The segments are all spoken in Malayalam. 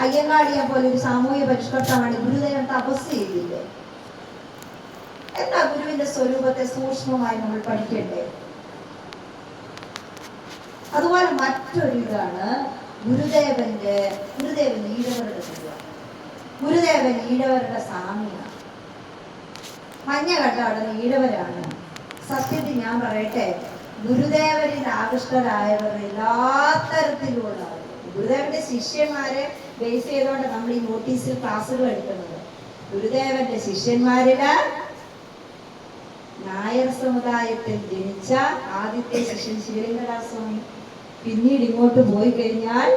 അയ്യങ്കാളിയെ പോലെ ഒരു സാമൂഹ്യ പരിഷ്കർത്താവാണ് ഗുരുദേവൻ തപസ് ചെയ്തില്ലേ? എന്താ ഗുരുവിന്റെ സ്വരൂപത്തെ സൂക്ഷ്മമായി നമ്മൾ പഠിക്കണ്ടേ? അതുപോലെ മറ്റൊരു ഇതാണ് ഗുരുദേവൻ ഈഴവരുടെ ഗുരുവാണ്. ഗുരുദേവൻ ഈഴവരുടെ സ്വാമിയാണ്. മഞ്ഞകട്ട അവിടെ ഈഴവരാണ്. സത്യത്തിൽ ഞാൻ പറയട്ടെ, ഗുരുദേവനിൽ ആകൃഷ്ടരായവർ എല്ലാ തരത്തിലുള്ള ഗുരുദേവന്റെ ശിഷ്യന്മാരെ ബേസ് ചെയ്തുകൊണ്ട് നമ്മൾ ഈ നോട്ടീസിൽ ക്ലാസ്സുകൾ എടുക്കുന്നത്. ഗുരുദേവന്റെ ശിഷ്യന്മാരില് നായർ സമുദായത്തിൽ ജനിച്ച ആദ്യത്തെ ശിഷ്യൻ ശിവലിംഗദാസ്വാമി. പിന്നീട് ഇങ്ങോട്ട് പോയി കഴിഞ്ഞാൽ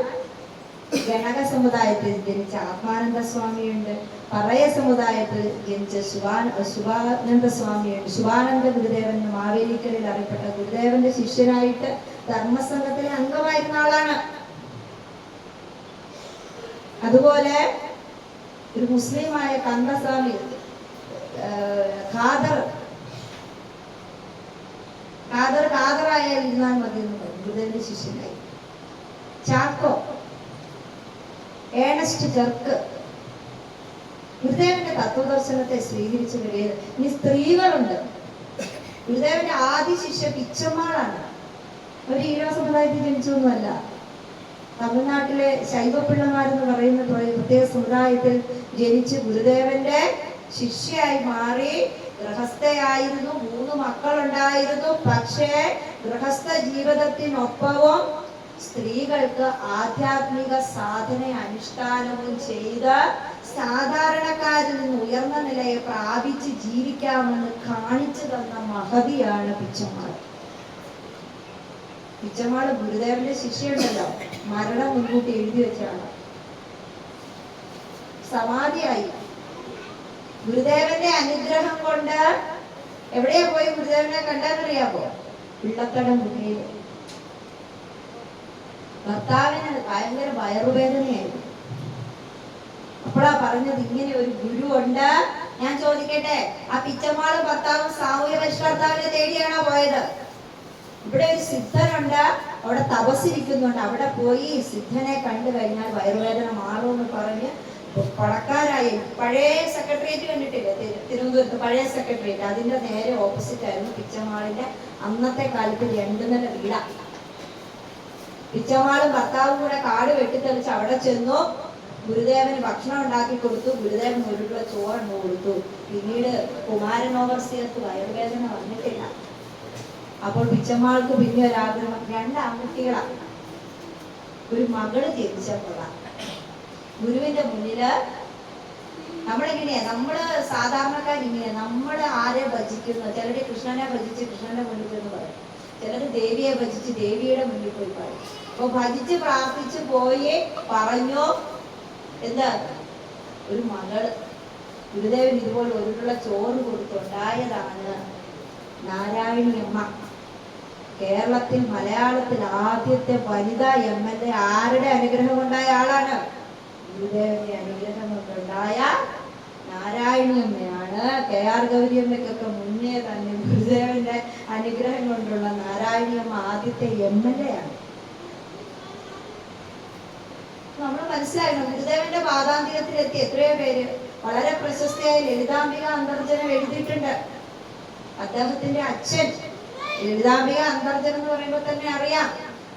ഗണക സമുദായത്തിൽ ജനിച്ച ആത്മാനന്ദ സ്വാമിയുണ്ട്. പറയ സമുദായത്തിൽ ജനിച്ച ശുഭാനന്ദ സ്വാമിയുണ്ട്. ശുഭാനന്ദ ഗുരുദേവൻ മാവേലിക്കലിൽ അറിയപ്പെട്ട ഗുരുദേവന്റെ ശിഷ്യനായിട്ട് ധർമ്മസംഘത്തിലെ അംഗമായിരുന്ന ആളാണ്. അതുപോലെ ഒരു മുസ്ലിമായ കന്ദസ്വാമി ഖാദറായാൽ ഇരുന്നാൽ മതി എന്ന് പറയും. ഗുരുദേവന്റെ ശിഷ്യനായി. ചാക്കോ, ഏണസ്റ്റ് ചെർക്ക് ഗുരുദേവന്റെ തത്വദർശനത്തെ സ്വീകരിച്ചു വരികയത്. ഇനി സ്ത്രീകളുണ്ട്. ഗുരുദേവന്റെ ആദ്യ ശിഷ്യ പിച്ചമ്മാളാണ്. ഒരു ഈഴവ സമുദായത്തിൽ ജനിച്ചൊന്നുമല്ല. തമിഴ്നാട്ടിലെ ശൈവപ്പിള്ളമാരെന്ന് പറയുന്ന പ്രത്യേക സമുദായത്തിൽ ജനിച്ച് ഗുരുദേവന്റെ ശിഷ്യയായി മാറി. ഗൃഹസ്ഥയായിരുന്നു. 3 മക്കളുണ്ടായിരുന്നു. പക്ഷേ ഗൃഹസ്ഥ ജീവിതത്തിനൊപ്പവും സ്ത്രീകൾക്ക് ആധ്യാത്മിക സാധന അനുഷ്ഠാനവും ചെയ്ത് സാധാരണക്കാരിൽ നിന്ന് ഉയർന്ന നിലയെ പ്രാപിച്ച് ജീവിക്കാമെന്ന് കാണിച്ചു തന്ന മഹതിയാണ് പിച്ചമ്മാൾ. പിച്ചമ്മാള് ഗുരുദേവന്റെ ശിഷ്യയുണ്ടല്ലോ, മരണം മുൻകൂട്ടി എഴുതി വെച്ചാണ്. സമാധിയായി. ഗുരുദേവന്റെ അനുഗ്രഹം കൊണ്ട് എവിടെയാ പോയി ഗുരുദേവനെ കണ്ടെന്നറിയാമോ? പിള്ളത്തടം ഗുഹയിൽ. ഭർത്താവിന് ഭയങ്കര വയറുവേദനയായിരുന്നു. അപ്പോഴാ പറഞ്ഞത്, ഇങ്ങനെ ഒരു ഗുരു ഉണ്ട്. ഞാൻ ചോദിക്കട്ടെ, ആ പിച്ചമ്മാളും ഭർത്താവും സാമൂഹ്യ പരിഷ്കർത്താവിനെ തേടിയാണോ പോയത്? ഇവിടെ ഒരു സിദ്ധനുണ്ട്, അവിടെ തപസ്സിരിക്കുന്നുണ്ട്. അവിടെ പോയി സിദ്ധനെ കണ്ടു കഴിഞ്ഞാൽ വയറുവേദന മാറുമെന്ന് പറഞ്ഞ് പണക്കാരായി. പഴയ സെക്രട്ടേറിയറ്റ് കണ്ടിട്ടില്ലേ തിരുവനന്തപുരത്ത്? പഴയ സെക്രട്ടേറിയറ്റ് അതിന്റെ നേരെ ഓപ്പോസിറ്റ് ആയിരുന്നു പിച്ചമ്മാളിന്റെ അന്നത്തെ കാലത്ത് 2 നില വീടാ. പിച്ചമ്മാളും ഭർത്താവും കൂടെ കാട് വെട്ടിത്തെളിച്ച് അവിടെ ചെന്നു. ഗുരുദേവന് ഭക്ഷണം ഉണ്ടാക്കി കൊടുത്തു. ഗുരുദേവൻ ഒരു ചോറെണ്ണ കൊടുത്തു. പിന്നീട് കുമാരൻ ഓവർസിയർക്ക് വയറുവേദന വന്നിട്ടില്ല. അപ്പോൾ പിച്ചമ്മാൾക്ക് പിന്നെ ഒരാഗ്രഹം, 2 ആൺകുട്ടികളാണ്. ഒരു മകള് ജനിച്ചപ്പോഴാണ്. ഗുരുവിന്റെ മുന്നില് നമ്മളെങ്ങനെയാ, നമ്മള് സാധാരണക്കാരിങ്ങനെയാ, നമ്മള് ആരെ ഭജിക്കുന്നു? ചിലര് കൃഷ്ണനെ ഭജിച്ച് കൃഷ്ണന്റെ മുന്നിൽ എന്ന് പറയും. ചിലര് ദേവിയെ ഭജിച്ച് ദേവിയുടെ മുന്നിൽ പോയി പറയും. അപ്പൊ ഭജിച്ച് പ്രാർത്ഥിച്ച് പോയി പറഞ്ഞു, എന്താ, ഒരു മകള്. ഗുരുദേവൻ ഇതുപോലെ ഒരുള്ള ചോറ് കൊടുത്തുണ്ടായതാണ് നാരായണി അമ്മ. കേരളത്തിൽ മലയാളത്തിൽ ആദ്യത്തെ വനിതാ MLA ആരുടെ അനുഗ്രഹം കൊണ്ടായ ആളാണ്? ഗുരുദേവന്റെ അനുഗ്രഹം കൊണ്ടുണ്ടായ നാരായണി അമ്മയാണ്. KR ഗൗരിയമ്മയ്ക്കൊക്കെ മുന്നേ തന്നെ ഗുരുദേവന്റെ അനുഗ്രഹം കൊണ്ടുള്ള നാരായണി അമ്മ ആദ്യത്തെ MLA ആണ്. നമ്മൾ മനസ്സിലാക്കണം, ഗുരുദേവന്റെ പാദാന്തികത്തിലെത്തി എത്രയോ പേര്. വളരെ പ്രശസ്തിയായ ലളിതാംബിക അന്തർജനം എഴുതിയിട്ടുണ്ട്. അദ്ദേഹത്തിന്റെ അച്ഛൻ ലളിതാംബിക അന്തർജനം എന്ന് പറയുമ്പോൾ തന്നെ അറിയാം,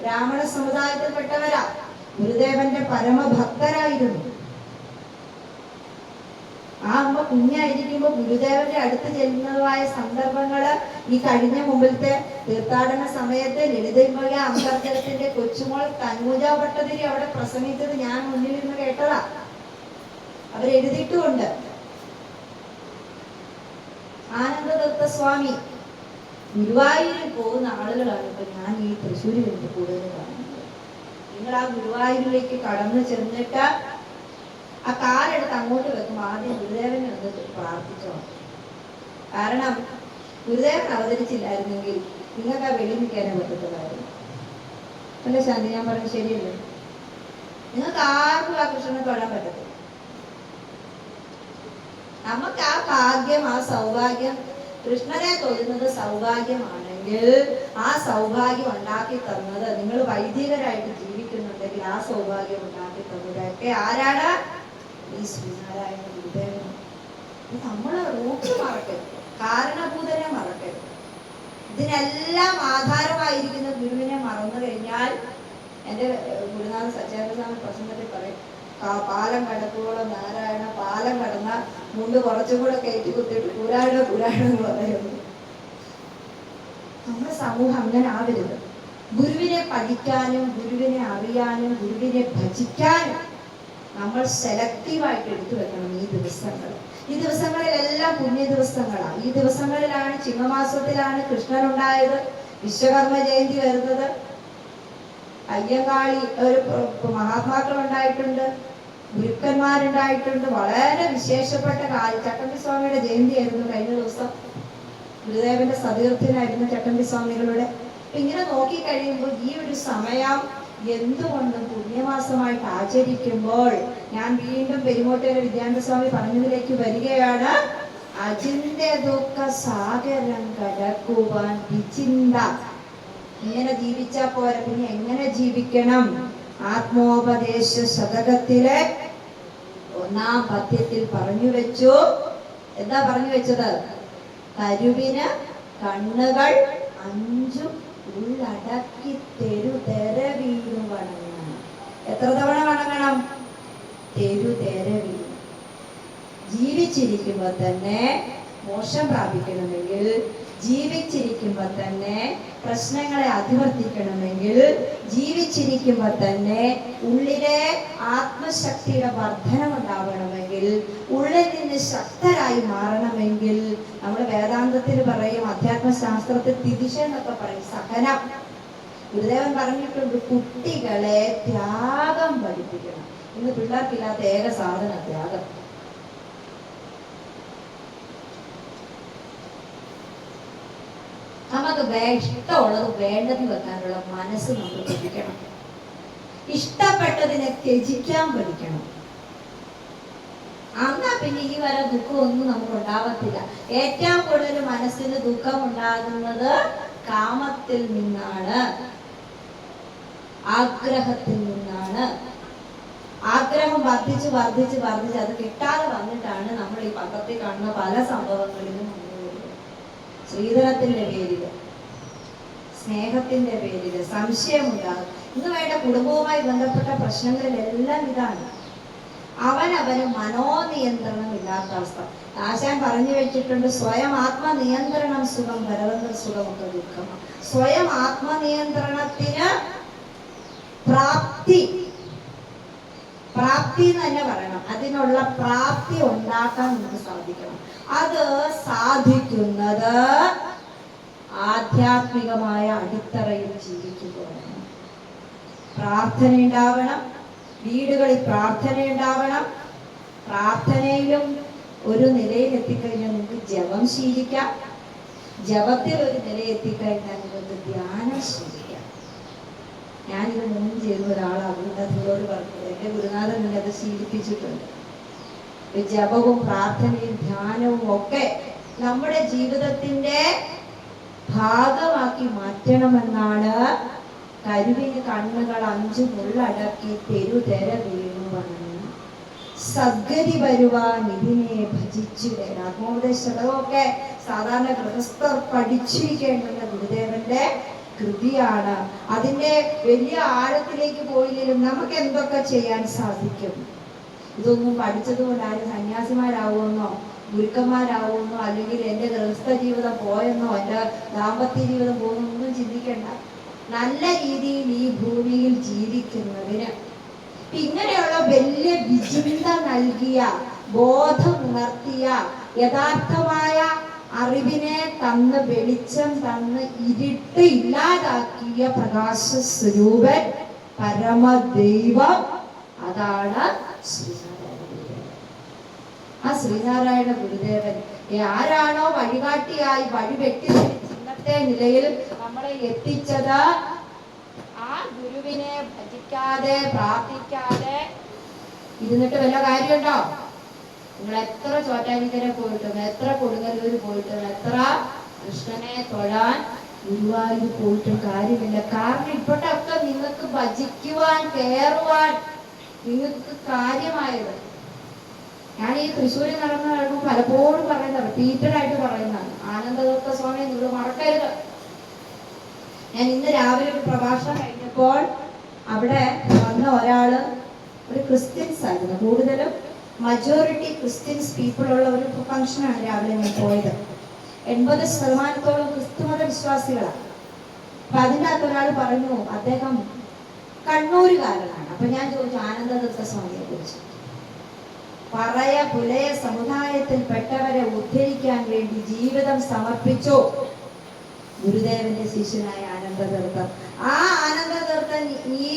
ബ്രാഹ്മണ സമുദായത്തിൽപ്പെട്ടവരാ. ഗുരുദേവന്റെ പരമഭക്തരായിരുന്നു. ആ അമ്മ കുഞ്ഞായിരിക്കുമ്പോ ഗുരുദേവന്റെ അടുത്ത് ചെല്ലുന്നതായ സന്ദർഭങ്ങള് ഈ കഴിഞ്ഞ മുമ്പിലത്തെ തീർത്ഥാടന സമയത്ത് ലളിതാംബിക അന്തർജനത്തിന്റെ കൊച്ചുമോൾ തന്മൂജ ഭട്ടതിരി അവിടെ പ്രസംഗിച്ചത് ഞാൻ മുന്നിലിരുന്ന് കേട്ടതാ. അവരെഴുതിയിട്ടുമുണ്ട്. ആനന്ദദത്ത സ്വാമി ഗുരുവായൂരിൽ പോകുന്ന ആളുകളാണ് ഇപ്പൊ ഞാൻ ഈ തൃശ്ശൂരിൽ എനിക്ക് കൂടുതൽ കാണുന്നത്. നിങ്ങൾ ആ ഗുരുവായൂരിലേക്ക് കടന്നു ചെന്നിട്ട് ആ കാലെടുത്ത് അങ്ങോട്ട് വെക്കുമ്പോൾ ആദ്യം ഗുരുദേവനെ ഒന്ന് പ്രാർത്ഥിച്ചോ. കാരണം ഗുരുദേവൻ അവതരിച്ചില്ലായിരുന്നെങ്കിൽ നിങ്ങൾക്ക് ആ വെളി നിൽക്കാനേ പറ്റത്തില്ലായിരുന്നു. അല്ല ശാന്തി, ഞാൻ പറഞ്ഞത് ശരിയല്ലേ? നിങ്ങൾക്ക് ആർക്കും ആ കൃഷ്ണനെ തൊഴാൻ പറ്റത്തില്ല. നമുക്ക് ആ ഭാഗ്യം, ആ സൗഭാഗ്യം, കൃഷ്ണനെ തൊഴുന്നത് സൗഭാഗ്യമാണെങ്കിൽ ആ സൗഭാഗ്യം ഉണ്ടാക്കി തന്നത് നിങ്ങൾ വൈദികരായിട്ട് ജീവിക്കുന്നുണ്ട് അല്ലെങ്കിൽ ആ സൗഭാഗ്യം ഉണ്ടാക്കി തന്നതൊക്കെ ആരാണ്? ഈ ശ്രീനാരായണ ഗുരുദേവൻ. നമ്മള് റൂട്ട് മറക്കരുത്, കാരണഭൂതനെ മറക്കരുത്. ഇതിനെല്ലാം ആധാരമായിരിക്കുന്ന ഗുരുവിനെ മറന്നു കഴിഞ്ഞാൽ, എൻ്റെ ഗുരുനാഥ സത്യാഗ്രസ്വാമി പ്രസംഗത്തിൽ പറയും, പാലം കടക്കുവോളം നാരായണ പാലം കടന്ന മുണ്ട് കുറച്ചും കൂടെ കയറ്റി കുത്തിയിട്ട് പുരാണ എന്ന് പറയുന്നു. നമ്മുടെ സമൂഹം അങ്ങനെ ആവരുത്. ഗുരുവിനെ പഠിക്കാനും ഗുരുവിനെ അറിയാനും ഗുരുവിനെ ഭജിക്കാനും നമ്മൾ സെലക്റ്റീവായിട്ട് എടുത്തു വെക്കണം. ഈ ദിവസങ്ങളിലെല്ലാം പുണ്യ ദിവസങ്ങളാണ്. ഈ ദിവസങ്ങളിലാണ്, ചിങ്ങമാസത്തിലാണ് കൃഷ്ണൻ ഉണ്ടായത്, വിശ്വകർമ്മ ജയന്തി വരുന്നത്, അയ്യങ്കാളി ഒരു മഹാത്മാക്കൾ ഉണ്ടായിട്ടുണ്ട്, ഗുരുക്കന്മാരുണ്ടായിട്ടുണ്ട്. വളരെ വിശേഷപ്പെട്ട ചട്ടമ്പി സ്വാമിയുടെ ജയന്തി ആയിരുന്നു കഴിഞ്ഞ ദിവസം. ഗുരുദേവന്റെ സതീർത്ഥ്യനായിരുന്നു ചട്ടമ്പി സ്വാമികളുടെ. ഇങ്ങനെ നോക്കി കഴിയുമ്പോൾ ഈ ഒരു സമയം എന്തുകൊണ്ടും പുണ്യമാസമായിട്ട് ആചരിക്കുമ്പോൾ ഞാൻ വീണ്ടും പെരുമോട്ടേരെ വിദ്യാനന്ദ സ്വാമി പറഞ്ഞതിലേക്ക് വരികയാണ്. അചിന്ത്യ ദുഃഖ സാഗരം കടക്കുവാൻ വിചിന്ത. ഇങ്ങനെ ജീവിച്ചാ പോരാ, പിന്നെ എങ്ങനെ ജീവിക്കണം? ആത്മോപദേശ ശതകത്തിലെ 1-ാം പദ്യത്തിൽ പറഞ്ഞു വെച്ചു. എന്താ പറഞ്ഞു വെച്ചത്? കരുവിന് കണ്ണുകൾ 5 ഉള്ളടക്കി തെരുതെര വീണു വണങ്ങണം. എത്ര തവണ വണങ്ങണം? തെരുതെര വീണു. ജീവിച്ചിരിക്കുമ്പോ തന്നെ മോക്ഷം പ്രാപിക്കണമെങ്കിൽ, ജീവിച്ചിരിക്കുമ്പോ തന്നെ പ്രശ്നങ്ങളെ അതിവർത്തിക്കണമെങ്കിൽ, ജീവിച്ചിരിക്കുമ്പോ തന്നെ ഉള്ളിലെ ആത്മശക്തിയുടെ വർധനം ഉണ്ടാവണമെങ്കിൽ, ഉള്ളിൽ നിന്ന് ശക്തരായി മാറണമെങ്കിൽ, നമ്മൾ വേദാന്തത്തിൽ പറയും, അധ്യാത്മശാസ്ത്രത്തിൽ തിരിശ എന്നൊക്കെ പറയും, സഹനം. ഗുരുദേവൻ പറഞ്ഞിട്ടുണ്ട്, കുട്ടികളെ ത്യാഗം പഠിപ്പിക്കണം. ഇന്ന് പിള്ളേർക്കില്ലാത്ത ഏക സാധന ത്യാഗം. നമുക്ക് ഇഷ്ടമുള്ളത് വേണ്ടത് വെക്കാനുള്ള മനസ്സ് നമ്മൾ പഠിക്കണം. ഇഷ്ടപ്പെട്ടതിനെ ത്യജിക്കാൻ പഠിക്കണം. എന്നാ പിന്നെ ഈ വരെ ദുഃഖമൊന്നും നമുക്ക് ഉണ്ടാവത്തില്ല. ഏറ്റവും കൂടുതൽ മനസ്സിന് ദുഃഖം ഉണ്ടാകുന്നത് കാമത്തിൽ നിന്നാണ്, ആഗ്രഹത്തിൽ നിന്നാണ്. ആഗ്രഹം വർദ്ധിച്ച് വർദ്ധിച്ച് വർദ്ധിച്ച് അത് കിട്ടാതെ വന്നിട്ടാണ് നമ്മൾ ഈ പത്രത്തിൽ കാണുന്ന പല സംഭവങ്ങളിലും ശ്രീധനത്തിന്റെ പേരില്, സ്നേഹത്തിന്റെ പേരില് സംശയമുണ്ടാകും. ഇന്ന് വേണ്ട കുടുംബവുമായി ബന്ധപ്പെട്ട പ്രശ്നങ്ങളിലെല്ലാം ഇതാണ്. അവനവന് മനോനിയന്ത്രണം ഇല്ലാത്ത അവസ്ഥ. ആശാൻ പറഞ്ഞു വെച്ചിട്ടുണ്ട്, സ്വയം ആത്മനിയന്ത്രണം സുഖം, ഭരതന്ത്ര സുഖമൊക്കെ ദുഃഖമാണ്. സ്വയം ആത്മനിയന്ത്രണത്തിന് പ്രാപ്തി എന്ന് തന്നെ പറയണം. അതിനുള്ള പ്രാപ്തി ഉണ്ടാക്കാൻ നമുക്ക് സാധിക്കണം. അത് സാധിക്കുന്നത് ആധ്യാത്മികമായ അടിത്തറയിൽ ജീവിക്കുകയാണ്. പ്രാർത്ഥന ഉണ്ടാവണം, വീടുകളിൽ പ്രാർത്ഥന ഉണ്ടാവണം. പ്രാർത്ഥനയിലും ഒരു നിലയിൽ എത്തിക്കഴിഞ്ഞാൽ നിങ്ങൾക്ക് ജപം ശീലിക്കാം. ജപത്തിൽ ഒരു നിലയിൽ എത്തിക്കഴിഞ്ഞാൽ നിങ്ങൾക്ക് ധ്യാനം ശീലിക്കാം. ഞാനിത് മുൻ ചെയ്ത ഒരാളാണ്, അതിനോട് പറഞ്ഞത്. എൻ്റെ ഗുരുനാഥൻ അത് ശീലിപ്പിച്ചിട്ടുണ്ട്. ജപവും പ്രാർത്ഥനയും ധ്യാനവും ഒക്കെ നമ്മുടെ ജീവിതത്തിന്റെ ഭാഗമാക്കി മാറ്റണമെന്നാണ് കരുവിന് കണ്ണുകൾ 5 മുള്ളടക്കി തെരുതെര വീണു വന്നു. സദ്ഗതി വരുവാൻ ഇതിനെ ഭജിച്ചിടേണം. ആത്മോപദേശമൊക്കെ സാധാരണ ഗൃഹസ്ഥർ പഠിച്ചിരിക്കേണ്ടുന്ന ഗുരുദേവന്റെ കൃതിയാണ്. അതിന്റെ വലിയ ആഴത്തിലേക്ക് പോയില്ലെങ്കിലും നമുക്ക് എന്തൊക്കെ ചെയ്യാൻ സാധിക്കും? ഇതൊന്നും പഠിച്ചത് കൊണ്ട് ആരും സന്യാസിമാരാവുമെന്നോ ഗുരുക്കന്മാരാവുമെന്നോ അല്ലെങ്കിൽ എൻ്റെ ഗൃഹസ്ഥ ജീവിതം പോയെന്നോ എൻ്റെ ദാമ്പത്യ ജീവിതം പോകുന്നൊന്നും ചിന്തിക്കേണ്ട. നല്ല രീതിയിൽ ഈ ഭൂമിയിൽ ജീവിക്കുന്നതിന് ഇങ്ങനെയുള്ള വലിയ വിചിന്ത നൽകിയ, ബോധം ഉണർത്തിയ, യഥാർത്ഥമായ അറിവിനെ തന്ന്, വെളിച്ചം തന്ന്, ഇരുട്ട് ഇല്ലാതാക്കിയ പ്രകാശ സ്വരൂപൻ പരമദൈവം, അതാണ് ശ്രീനാരായണ ഗുരുദേവൻ. ആ ശ്രീനാരായണ ഗുരുദേവൻ ആരാണോ വഴികാട്ടിയായി വഴി വെട്ടി ഇന്നത്തെ നിലയിൽ നമ്മളെ എത്തിച്ചത്, ആ ഗുരുവിനെ ഭജിക്കാതെ പ്രാർത്ഥിക്കാതെ ഇരുന്നിട്ട് വല്ല കാര്യമുണ്ടോ? നിങ്ങൾ എത്ര ചോറ്റാനിക്കര പോയിട്ടും, എത്ര കൊടുങ്ങല്ലൂർ പോയിട്ടും, എത്ര കൃഷ്ണനെ തൊഴാൻ ഗുരുവായൂർ പോയിട്ടും കാര്യമില്ല. കാരണം ഇപ്പോഴത്തെ നിങ്ങൾക്ക് ഭജിക്കുവാൻ കയറുവാൻ നിങ്ങൾക്ക് കാര്യമായത്. ഞാൻ ഈ തൃശ്ശൂരിൽ നടന്ന കഴിയുമ്പോൾ പലപ്പോഴും പറയുന്നത്, റിപ്പീറ്റഡ് ആയിട്ട് പറയുന്നതാണ്, ആനന്ദതീർത്ഥ സ്വാമിയെ നിങ്ങൾ മറക്കരുത്. ഞാൻ ഇന്ന് രാവിലെ ഒരു പ്രഭാഷണം കഴിഞ്ഞപ്പോൾ അവിടെ വന്ന ഒരാള് ഒരു ക്രിസ്ത്യൻസ് ആയിരുന്നു, കൂടുതലും മജോറിറ്റി ക്രിസ്ത്യൻസ് പീപ്പിൾ ഉള്ള ഒരു ഫംഗ്ഷനാണ് രാവിലെ ഞാൻ പോയത്. 80% ക്രിസ്തുമത വിശ്വാസികളാണ്. അപ്പൊ അതിൻ്റെ അകത്ത് ഒരാൾ പറഞ്ഞു അദ്ദേഹം കണ്ണൂരുകാരനാണ്. അപ്പൊ ഞാൻ ചോദിച്ചു ആനന്ദതീർത്ഥ സ്വാമിയെ കുറിച്ച്. പറയ പുലയ സമുദായത്തിൽപ്പെട്ടവരെ ഉദ്ധരിക്കാൻ വേണ്ടി ജീവിതം സമർപ്പിച്ചു ഗുരുദേവന്റെ ശിഷ്യനായ ആനന്ദതീർത്ഥൻ. ആ ആനന്ദതീർത്ഥൻ ഈ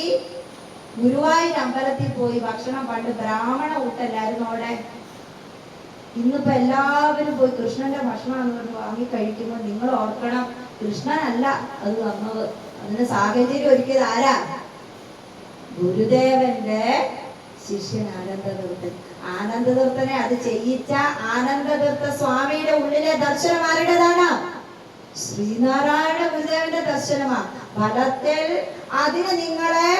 ഗുരുവായൂർ അമ്പലത്തിൽ പോയി ഭക്ഷണം, പണ്ട് ബ്രാഹ്മണ ഊട്ടല്ലായിരുന്നു അവിടെ, ഇന്നിപ്പോ എല്ലാവരും പോയി കൃഷ്ണന്റെ ഭക്ഷണം എന്ന് വാങ്ങി കഴിക്കുമ്പോൾ നിങ്ങൾ ഓർക്കണം, കൃഷ്ണനല്ല അത് തന്നത്, അതിന് സാഹചര്യം ഒരുക്കിയത് ആരാ? ഗുരുദേവന്റെ ശിഷ്യൻ ആനന്ദതീർത്ഥൻ. ആനന്ദതീർത്ഥനെ അത് ചെയ്യിച്ച ആനന്ദതീർത്ഥ സ്വാമിയുടെ ഉള്ളിലെ ദർശനം ആരുടേതാണ്? ശ്രീനാരായണ ഗുരുദേവന്റെ ദർശനമാണ്. ഫലത്തിൽ അതിന് നിങ്ങളെ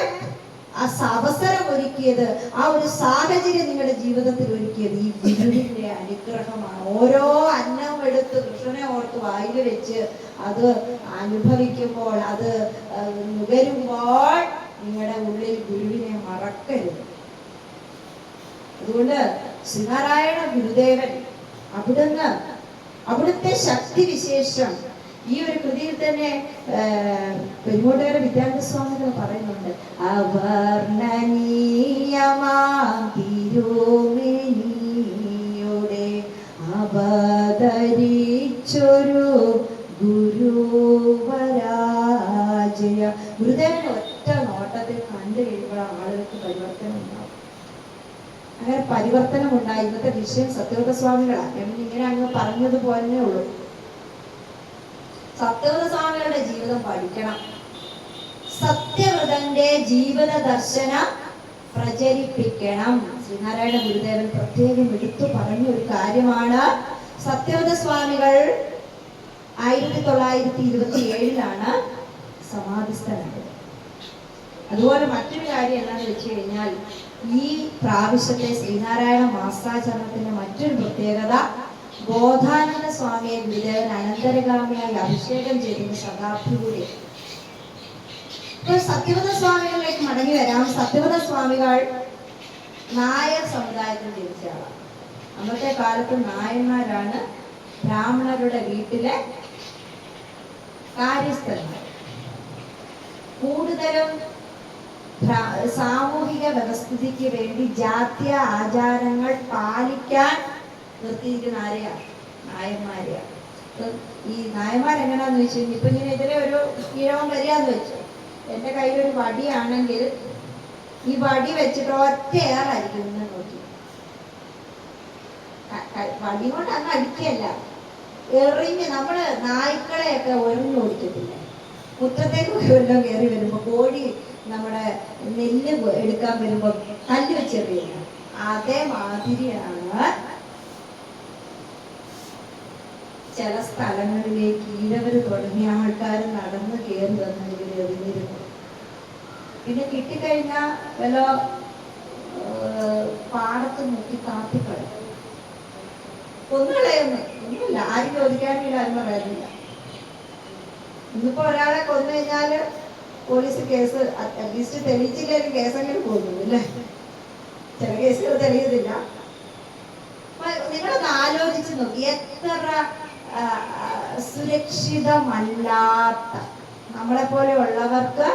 അവസരം ഒരുക്കിയത്, ആ ഒരു സാഹചര്യം നിങ്ങളുടെ ജീവിതത്തിൽ ഒരുക്കിയത് ഈ ഗുരുവിന്റെ അനുഗ്രഹമാണ്. ഓരോ അന്നം എടുത്ത് കൃഷ്ണനെ ഓർത്ത് വായിൽ വെച്ച് അത് അനുഭവിക്കുമ്പോൾ, അത് നുകരുമ്പോൾ നിങ്ങളുടെ ഉള്ളിൽ ഗുരുവിനെ മറക്കരുത്. അതുകൊണ്ട് ശ്രീനാരായണ ഗുരുദേവൻ അവിടുത്തെ ശക്തി വിശേഷം ഈ ഒരു കൃതിയിൽ തന്നെ പെരുങ്ങോട്ടുകര വിദ്യാനന്ദ സ്വാമികൾ പറയുന്നുണ്ട്. അവർണ്ണനീയമാതിരുമേനിയുടെ അവതരിച്ചൊരു ഗുരുവരാജയ. ഗുരുദേവൻ ഒറ്റ നോട്ടത്തിൽ കണ്ടു കഴിയുമ്പോൾ ആളുകൾക്ക് പരിവർത്തനം ഉണ്ടാവും. അങ്ങനെ പരിവർത്തനം ഉണ്ടായി. ഇന്നത്തെ വിഷയം സത്യവ്രത സ്വാമികളാണ്. ഇങ്ങനെ അങ്ങ് പറഞ്ഞതുപോലെ ഉള്ളൂ. സത്യവ്രത സ്വാമികളുടെ ജീവിതം പഠിക്കണം. സത്യവ്രതന്റെ ജീവിത ദർശനം പ്രചരിപ്പിക്കണം. ശ്രീനാരായണ ഗുരുദേവൻ പ്രത്യേകം എടുത്തു പറഞ്ഞ ഒരു കാര്യമാണ്. സത്യവ്രത സ്വാമികൾ 1927 സമാധിസ്ഥനായത്. അതുപോലെ മറ്റൊരു കാര്യം എന്താണെന്ന് വെച്ച് കഴിഞ്ഞാൽ, ഈ പ്രാവശ്യത്തെ ശ്രീനാരായണ മാസാചരണത്തിന്റെ മറ്റൊരു പ്രത്യേകത, ബോധാനന്ദ സ്വാമിയെ ഗുരുദേവൻ അനന്തരഗാമിയായി അഭിഷേകം ചെയ്തത് ശതാബ്ദി കൂടി. ഇപ്പോൾ സത്യവ്രത സ്വാമികളിലേക്ക് മടങ്ങി വരാം. സത്യവ്രത സ്വാമികൾ നായർ സമുദായത്തിൽ ജനിച്ച ആളാണ്. അന്നത്തെ കാലത്ത് നായന്മാരാണ് ബ്രാഹ്മണരുടെ വീട്ടിലെ കാര്യസ്ഥന്മാർ. കൂടുതലും സാമൂഹിക വ്യവസ്ഥിതിക്ക് വേണ്ടി ജാത്യ ആചാരങ്ങൾ പാലിക്കാൻ നിർത്തിയിരിക്കുന്ന ആരെയാണ്? നായന്മാരെയാണ്. ഈ നായന്മാരെങ്ങനെയാന്ന് വെച്ച് കഴിഞ്ഞാൽ, ഇപ്പൊ ഇങ്ങനെ ഇതിലെ ഒരു ഈഴവൻ വരികയെന്ന് വെച്ചു, എൻ്റെ കയ്യിലൊരു വടിയാണെങ്കിൽ ഈ വടി വെച്ചിട്ട് ഒറ്റയേറായിരിക്കും ഇന്ന് നോക്കി. വടി കൊണ്ട് അങ്ങ് അടിക്കല്ല, എറിഞ്ഞ് നമ്മള് നായ്ക്കളെയൊക്കെ ഒരെണ്ണം ഓടിക്കത്തില്ല. മുറ്റത്തേക്ക് വല്ലതും കയറി വരുമ്പോ, കോഴി നമ്മുടെ നെല്ല് എടുക്കാൻ വരുമ്പോ കല്ല് വെച്ചെറിയില്ല, അതേമാതിരിയാണ് ചില സ്ഥലങ്ങളിലേക്ക് ഈഴവര് തുടങ്ങിയ ആൾക്കാർ നടന്ന് കയറി വന്നവർ എറിഞ്ഞിരുന്നു. പിന്നെ കിട്ടിക്കഴിഞ്ഞാൽ വല്ല പാടത്ത് മുക്കി കാത്തിക്കളയും. ഒന്നുകളയൊന്നും ഒന്നുമില്ല, ആരും ചോദിക്കാനില്ല, ആരും പറയാനില്ല. ഇന്നിപ്പോ ഒരാളെ കൊന്നു കഴിഞ്ഞാല് പോലീസ് കേസ് അറ്റ്ലീസ്റ്റ് തെളിയിച്ചില്ലെങ്കിൽ കേസെങ്കിലും പോകുന്നു അല്ലേ? ചില കേസുകൾ തെളിയുന്നില്ല. നിങ്ങളൊന്ന് ആലോചിച്ച് നോക്കി, എത്ര സുരക്ഷിതമല്ലാത്ത നമ്മളെ പോലെ ഉള്ളവർക്ക്